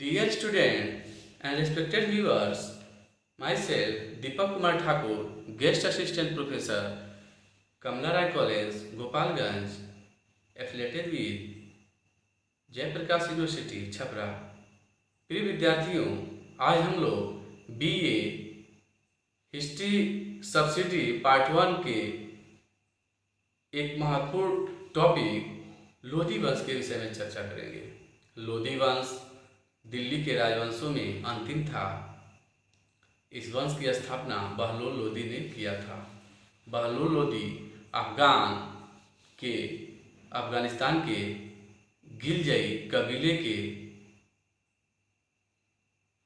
Dear student and respected viewers, myself Deepak Kumar Thakur, Guest Assistant Professor, Kamla Rai College, Gopalganj, affiliated with Jayprakash University Chhapra. प्रिय विद्यार्थियों, आज हम लोग BA history subsidy part 1 के एक महत्वपूर्ण टॉपिक लोधी वंश के विषय में चर्चा करेंगे। लोधी वंश दिल्ली के राजवंशों में अंतिम था। इस वंश की स्थापना बहलोल लोधी ने किया था। बहलोल लोधी अफगानिस्तान के गिलजई कबीले के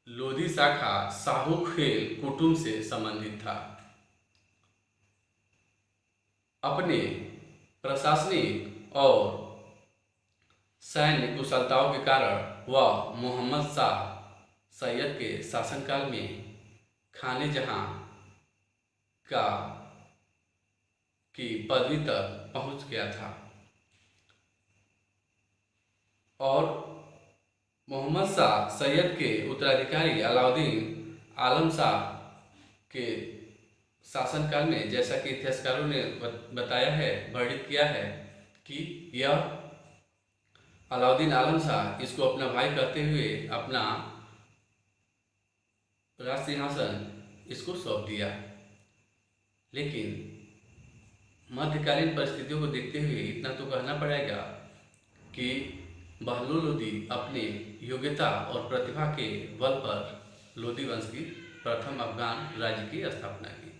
लोधी शाखा शाहूखेल कुटुंब से संबंधित था। अपने प्रशासनिक और सैन्य कुशलताओं के कारण वह मोहम्मद शाह सैयद के शासनकाल में खाने जहां की पदवी तक पहुंच गया था और मोहम्मद शाह सैयद के उत्तराधिकारी अलाउद्दीन आलम शाह के शासनकाल में, जैसा कि इतिहासकारों ने बताया है, वर्णित किया है कि यह अलाउद्दीन आलम शाह इसको अपना भाई कहते हुए अपना राज सिंहासन इसको सौंप दिया। लेकिन मध्यकालीन परिस्थितियों को देखते हुए इतना तो कहना पड़ेगा कि बहलोल लोधी अपने योग्यता और प्रतिभा के बल पर लोधी वंश की प्रथम अफगान राज्य की स्थापना की।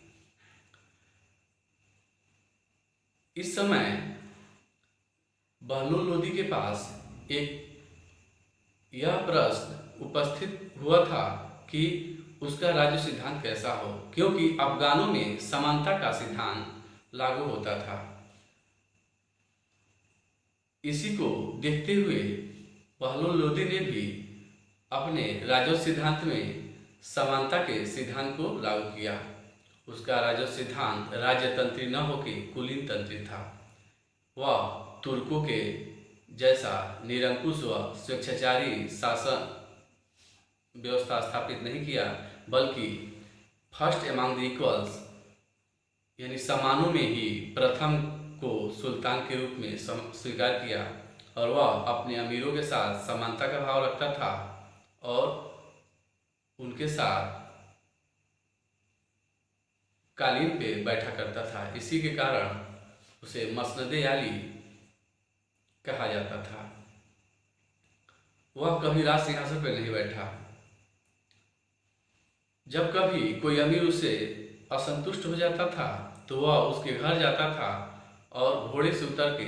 इस समय बहलोल लोधी के पास यह प्रश्न उपस्थित हुआ था कि उसका राज्य सिद्धांत कैसा हो, क्योंकि अफगानों में समानता का सिद्धांत लागू होता था। इसी को देखते हुए बहलोल लोधी ने भी अपने राजस्व सिद्धांत में समानता के सिद्धांत को लागू किया। उसका राजस्व सिद्धांत राज्यतंत्री न होकर कुलीन तंत्री था। वह तुर्कों के जैसा निरंकुश व स्वेच्छाचारी शासन व्यवस्था स्थापित नहीं किया, बल्कि फर्स्ट एमंग द इक्वल्स यानी समानों में ही प्रथम को सुल्तान के रूप में स्वीकार किया और वह अपने अमीरों के साथ समानता का भाव रखता था और उनके साथ कालीन पे बैठा करता था। इसी के कारण उसे मसनदे आली कहा जाता था। वह कभी राज सिंहासन पर नहीं बैठा। जब कभी कोई अमीर उसे असंतुष्ट हो जाता था तो वह उसके घर जाता था और घोड़े से उतर के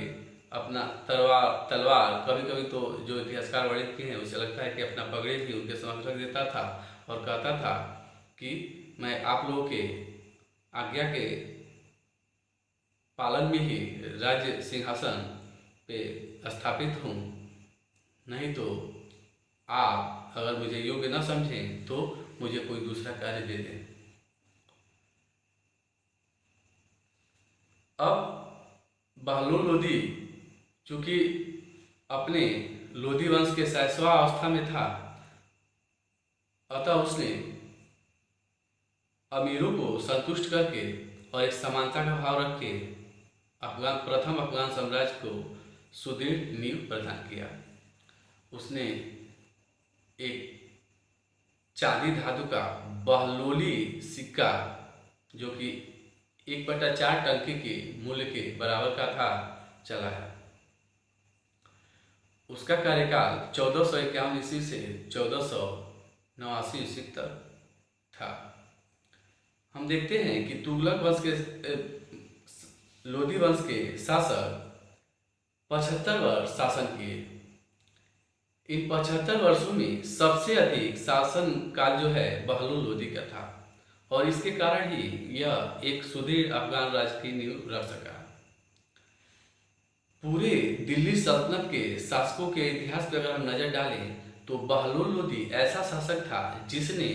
अपना तलवार कभी कभी तो जो इतिहासकार वर्णित किए हैं उसे लगता है कि अपना पगड़ी भी उनके समक्ष रख देता था और कहता था कि मैं आप लोगों के आज्ञा के पालन में ही राज्य सिंहासन पे स्थापित हूँ, नहीं तो आप अगर मुझे योग्य न समझें तो मुझे कोई दूसरा कार्य दे दें। अब बहलोल लोधी चूंकि अपने लोधी वंश के 60वां अवस्था में था, अतः उसने अमीरों को संतुष्ट करके और एक समानता का भाव रख के प्रथम अफगान साम्राज्य को सुदृढ़ नींव प्रदान किया। उसने एक चांदी धातु का बहलोली सिक्का जो कि 1/4 टंके के मूल्य के बराबर का था चलाया। उसका कार्यकाल 1451 ईस्वी से 1489 ईस्वी तक था। हम देखते हैं कि तुगलक वंश के लोधी वंश के शासक 75 वर्ष शासन किए। इन 75 वर्षों में सबसे अधिक शासन काल जो है बहलोल लोधी का था और इसके कारण ही यह एक सुदृढ़ अफगान राज्य की नींव रख सका। पूरे दिल्ली सल्तनत के शासकों के इतिहास पर अगर हम नजर डालें तो बहलोल लोधी ऐसा शासक था जिसने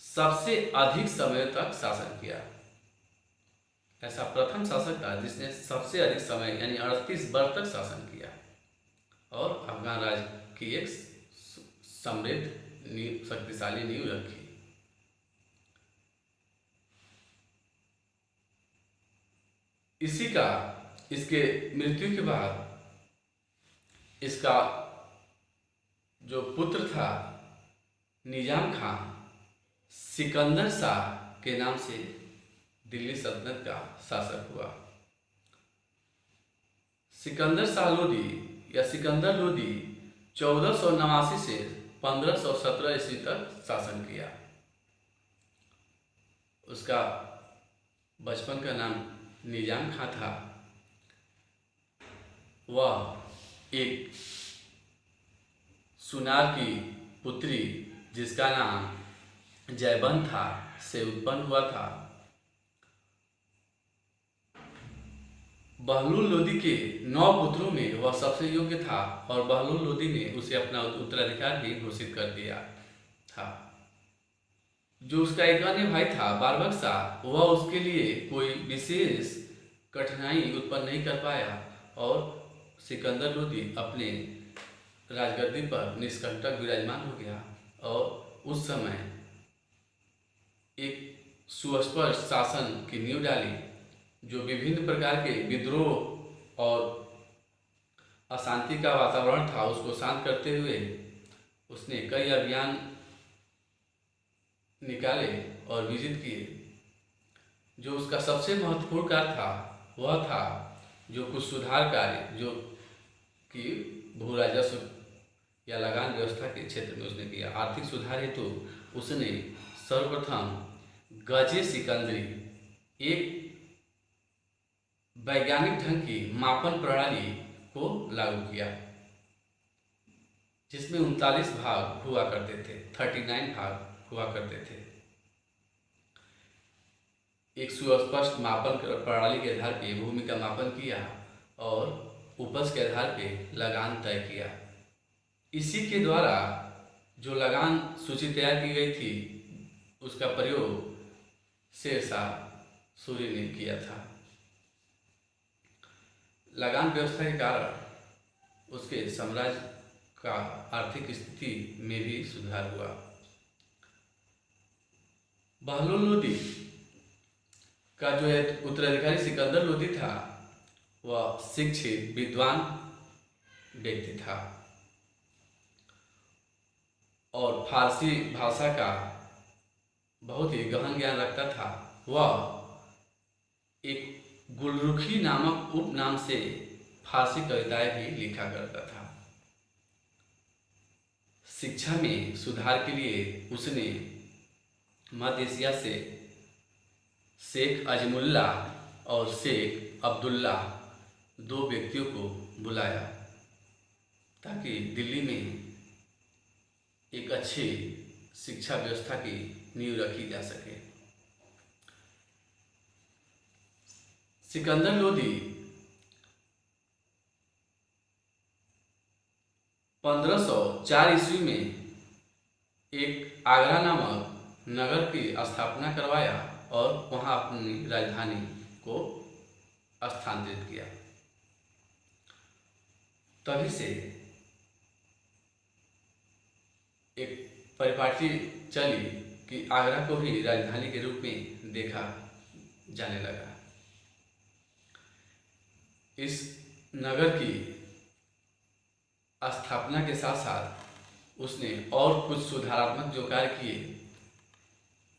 सबसे अधिक समय तक शासन किया। ऐसा प्रथम शासक था जिसने सबसे अधिक समय यानी 38 वर्ष तक शासन किया और अफगान राज्य की एक समृद्ध शक्तिशाली नींव रखी। इसके मृत्यु के बाद इसका जो पुत्र था निजाम खां सिकंदर शाह के नाम से दिल्ली सल्तनत का शासक हुआ। सिकंदर शाह लोदी या सिकंदर लोदी 1489 से 1517 ईस्वी तक शासन किया। उसका बचपन का नाम निजाम खां था। वह एक सुनार की पुत्री जिसका नाम जयबंद था से उत्पन्न हुआ था। बहलूल लोदी के 9 पुत्रों में वह सबसे योग्य था और बहलूल लोदी ने उसे अपना उत्तराधिकार भी घोषित कर दिया था। जो उसका एक अन्य भाई था बारबक शाह, वह उसके लिए कोई विशेष कठिनाई उत्पन्न नहीं कर पाया और सिकंदर लोदी अपने राजगद्दी पर निष्कंटक विराजमान हो गया और उस समय एक सुस्पष्ट शासन की नींव डाली, जो विभिन्न प्रकार के विद्रोह और अशांति का वातावरण था उसको शांत करते हुए उसने कई अभियान निकाले और विजित किए। जो उसका सबसे महत्वपूर्ण कार्य था वह था जो कुछ सुधार कार्य जो कि भू राजस्व या लगान व्यवस्था के क्षेत्र में उसने किया। आर्थिक सुधार हेतु उसने सर्वप्रथम गजे सिकंदरी एक वैज्ञानिक ढंग की मापन प्रणाली को लागू किया, जिसमें 39 भाग हुआ करते थे, 39 भाग हुआ करते थे। एक सुस्पष्ट मापन प्रणाली के आधार पर भूमि का मापन किया और उपज के आधार पर लगान तय किया। इसी के द्वारा जो लगान सूची तैयार की गई थी उसका प्रयोग शेरशाह सूरी ने किया था। लगान व्यवस्था के कारण उसके साम्राज्य का आर्थिक स्थिति में भी सुधार हुआ। बहलूल लोदी का जो उत्तराधिकारी सिकंदर लोदी था वह शिक्षित विद्वान व्यक्ति था और फारसी भाषा का बहुत ही गहन ज्ञान रखता था। वह एक गुलरुखी नामक उपनाम से फारसी कविताएं भी लिखा करता था। शिक्षा में सुधार के लिए उसने मध्य एशिया से शेख अजमुल्ला और शेख अब्दुल्ला 2 व्यक्तियों को बुलाया ताकि दिल्ली में एक अच्छी शिक्षा व्यवस्था की नींव रखी जा सके। सिकंदर लोदी 1504 ईस्वी में एक आगरा नामक नगर की स्थापना करवाया और वहां अपनी राजधानी को स्थानांतरित किया। तभी से एक परिपाटी चली कि आगरा को भी राजधानी के रूप में देखा जाने लगा। इस नगर की स्थापना के साथ साथ उसने और कुछ सुधारात्मक जो कार्य किए,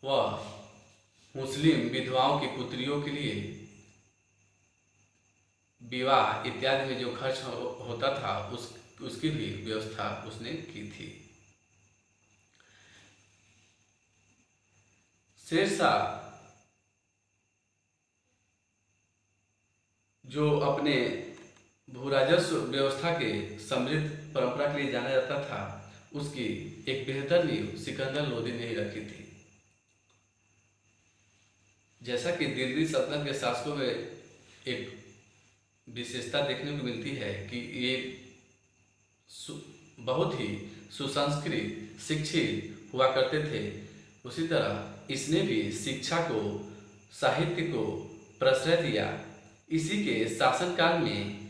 वह मुस्लिम विधवाओं की पुत्रियों के लिए विवाह इत्यादि में जो खर्च होता था उसकी भी व्यवस्था उसने की थी। शेरशाह जो अपने भूराजस्व व्यवस्था के समृद्ध परंपरा के लिए जाना जाता था, उसकी एक बेहतर नींव सिकंदर लोदी ने ही रखी थी। जैसा कि दिल्ली सल्तनत के शासकों में एक विशेषता देखने को मिलती है कि ये बहुत ही सुसंस्कृत शिक्षित हुआ करते थे, उसी तरह इसने भी शिक्षा को, साहित्य को प्रश्रय दिया। इसी के शासनकाल में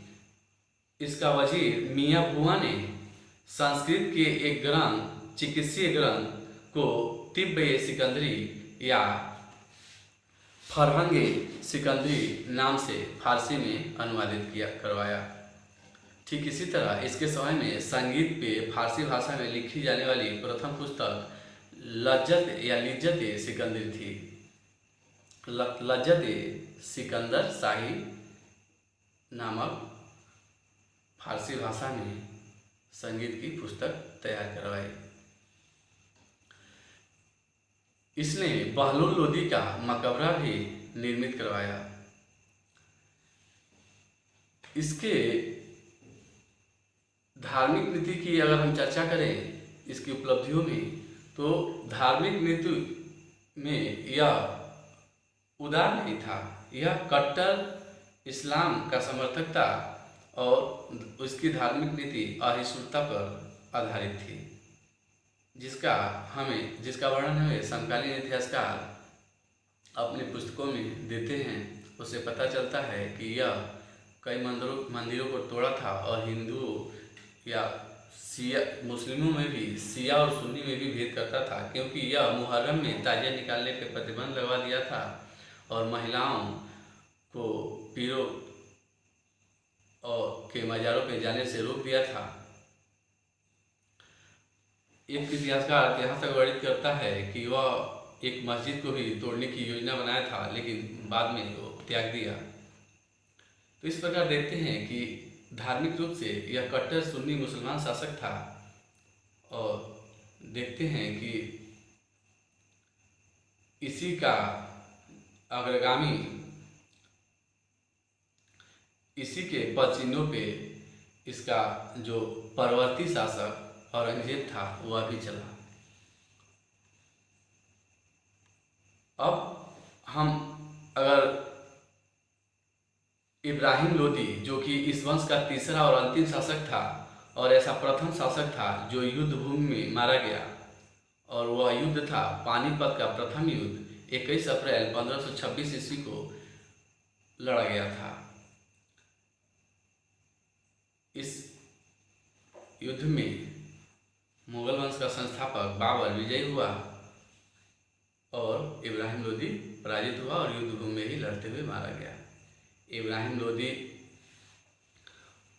इसका वजीर मियाँ भुआ ने संस्कृत के एक ग्रंथ चिकित्सीय ग्रंथ को तिब्बे सिकंदरी या फरहंगे सिकंदरी नाम से फारसी में अनुवादित करवाया। ठीक इसी तरह इसके समय में संगीत पे फारसी भाषा में लिखी जाने वाली प्रथम पुस्तक लज्जत या लिज्जत सिकंदरी थी। लज्जत सिकंदर शाही नामक फारसी भाषा में संगीत की पुस्तक तैयार करवाई। इसने बहलोल लोदी का मकबरा भी निर्मित करवाया। इसके धार्मिक नीति की अगर हम चर्चा करें इसकी उपलब्धियों में, तो धार्मिक नीति में यह उदार नहीं था, यह कट्टर इस्लाम का समर्थक था और उसकी धार्मिक नीति अहिंसुता पर आधारित थी, जिसका वर्णन हमें समकालीन इतिहासकार अपनी पुस्तकों में देते हैं। उससे पता चलता है कि यह कई मंदिरों को तोड़ा था और हिंदुओं या शिया मुस्लिमों में भी शिया और सुन्नी में भी भेद करता था, क्योंकि यह मुहर्रम में ताजिया निकालने पर प्रतिबंध लगा दिया था और महिलाओं को पीरों और के मज़ारों पे जाने से रोक दिया था। एक इतिहासकार यहाँ तक वर्णित करता है कि वह एक मस्जिद को भी तोड़ने की योजना बनाया था, लेकिन बाद में वो त्याग दिया। तो इस प्रकार देखते हैं कि धार्मिक रूप से यह कट्टर सुन्नी मुसलमान शासक था और देखते हैं कि इसी का अग्रगामी, इसी के पद चिन्हों पे इसका जो परवर्ती शासक औरंगजेब था वह भी चला। अब हम अगर इब्राहिम लोदी, जो कि इस वंश का तीसरा और अंतिम शासक था और ऐसा प्रथम शासक था जो युद्ध भूमि में मारा गया, और वह युद्ध था पानीपत का प्रथम युद्ध 21 अप्रैल 1526 ईस्वी को लड़ा गया था। इस युद्ध में मुगल वंश का संस्थापक बाबर विजयी हुआ और इब्राहिम लोदी पराजित हुआ और युद्ध भूमि में ही लड़ते हुए मारा गया। इब्राहिम लोदी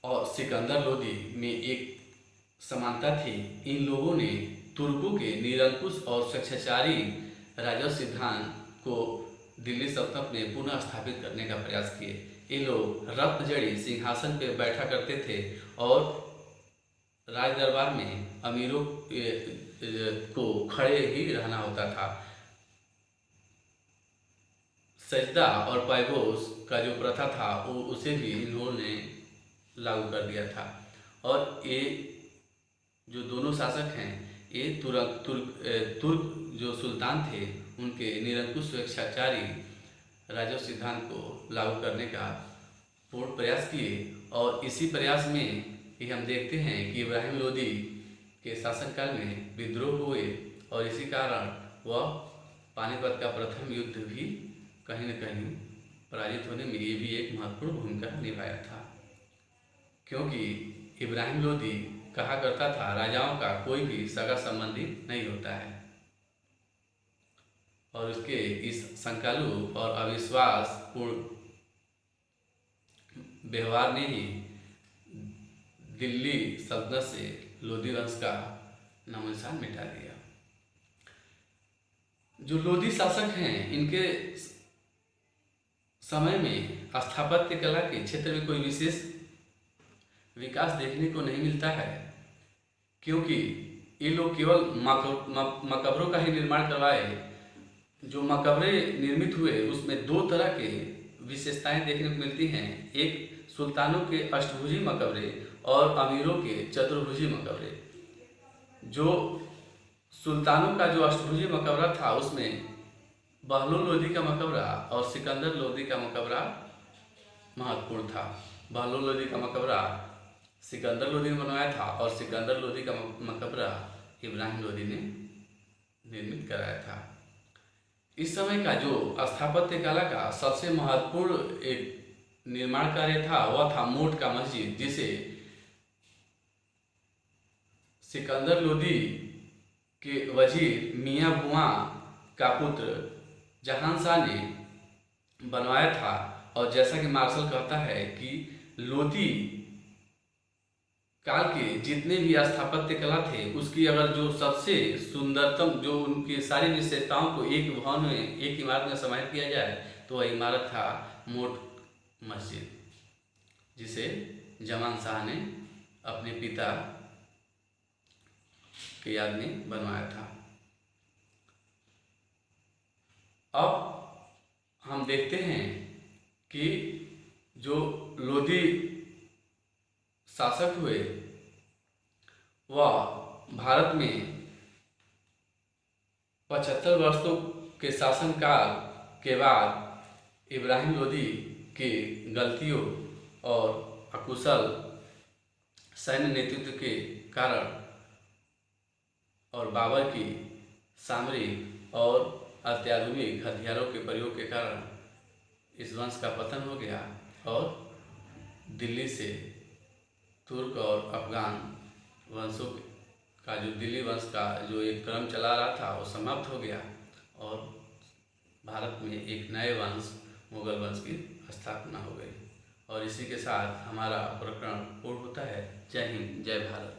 और सिकंदर लोदी में एक समानता थी। इन लोगों ने तुर्कों के निरंकुश और स्वेच्छाचारी राजस्व सिद्धांत को दिल्ली सल्तनत में पुनः स्थापित करने का प्रयास किए। ये लोग रत्नजड़ी सिंहासन पर बैठा करते थे और राज दरबार में अमीरों को खड़े ही रहना होता था। सजदा और पैगोश का जो प्रथा था वो उसे भी इन्होंने लागू कर दिया था। और ये जो दोनों शासक हैं ये तुर्क जो सुल्तान थे उनके निरंकुश स्वेच्छाचारी राजस्व सिद्धांत को लागू करने का पूर्ण प्रयास किए। और इसी प्रयास में ही हम देखते हैं कि इब्राहिम लोदी के शासनकाल में विद्रोह हुए और इसी कारण वह पानीपत का प्रथम युद्ध भी कहीं न कहीं पराजित होने में ये भी एक महत्वपूर्ण भूमिका निभाया था, क्योंकि इब्राहिम लोदी कहा करता था राजाओं का कोई भी सगा संबंधी नहीं होता है। और उसके इस संकालु और अविश्वास पूर्ण व्यवहार ने ही दिल्ली सल्तनत से लोदी वंश का नामो निशान मिटा दिया। जो लोदी शासक हैं इनके समय में स्थापत्य कला के क्षेत्र में कोई विशेष विकास देखने को नहीं मिलता है, क्योंकि ये लोग केवल मकबरों का ही निर्माण करवाए। जो मकबरे निर्मित हुए उसमें दो तरह के विशेषताएं देखने को मिलती हैं, एक सुल्तानों के अष्टभुजी मकबरे और अमीरों के चतुर्भुजी मकबरे। जो सुल्तानों का जो अष्टभुजी मकबरा था उसमें बहलोल लोदी का मकबरा और सिकंदर लोदी का मकबरा महत्वपूर्ण था। बहलोल लोदी का मकबरा सिकंदर लोदी ने बनवाया था और सिकंदर लोदी का मकबरा इब्राहिम लोदी ने निर्मित कराया था। इस समय का जो स्थापत्य कला का सबसे महत्वपूर्ण एक निर्माण कार्य था वह था मोट का मस्जिद, जिसे सिकंदर लोदी के वजीर मियाँ बुआ का पुत्र जहांशाह ने बनवाया था। और जैसा कि मार्शल कहता है कि लोदी काल के जितने भी स्थापत्य कला थे उसकी अगर जो सबसे सुंदरतम जो उनकी सारी विशेषताओं को एक भवन में एक इमारत में समाहित किया जाए तो वह इमारत था मोट मस्जिद, जिसे जमान शाह ने अपने पिता की याद में बनवाया था। अब हम देखते हैं कि जो लोदी शासक हुए वह भारत में 75 वर्षों के शासनकाल के बाद इब्राहिम लोदी की गलतियों और अकुशल सैन्य नेतृत्व के कारण और बाबर की सामरिक और अत्याधुनिक हथियारों के प्रयोग के कारण इस वंश का पतन हो गया और दिल्ली से तुर्क और अफगान वंशों का जो दिल्ली वंश का जो एक क्रम चला रहा था वो समाप्त हो गया और भारत में एक नए वंश मुगल वंश की स्थापना हो गई। और इसी के साथ हमारा प्रकरण पूर्ण होता है। जय हिंद, जय भारत।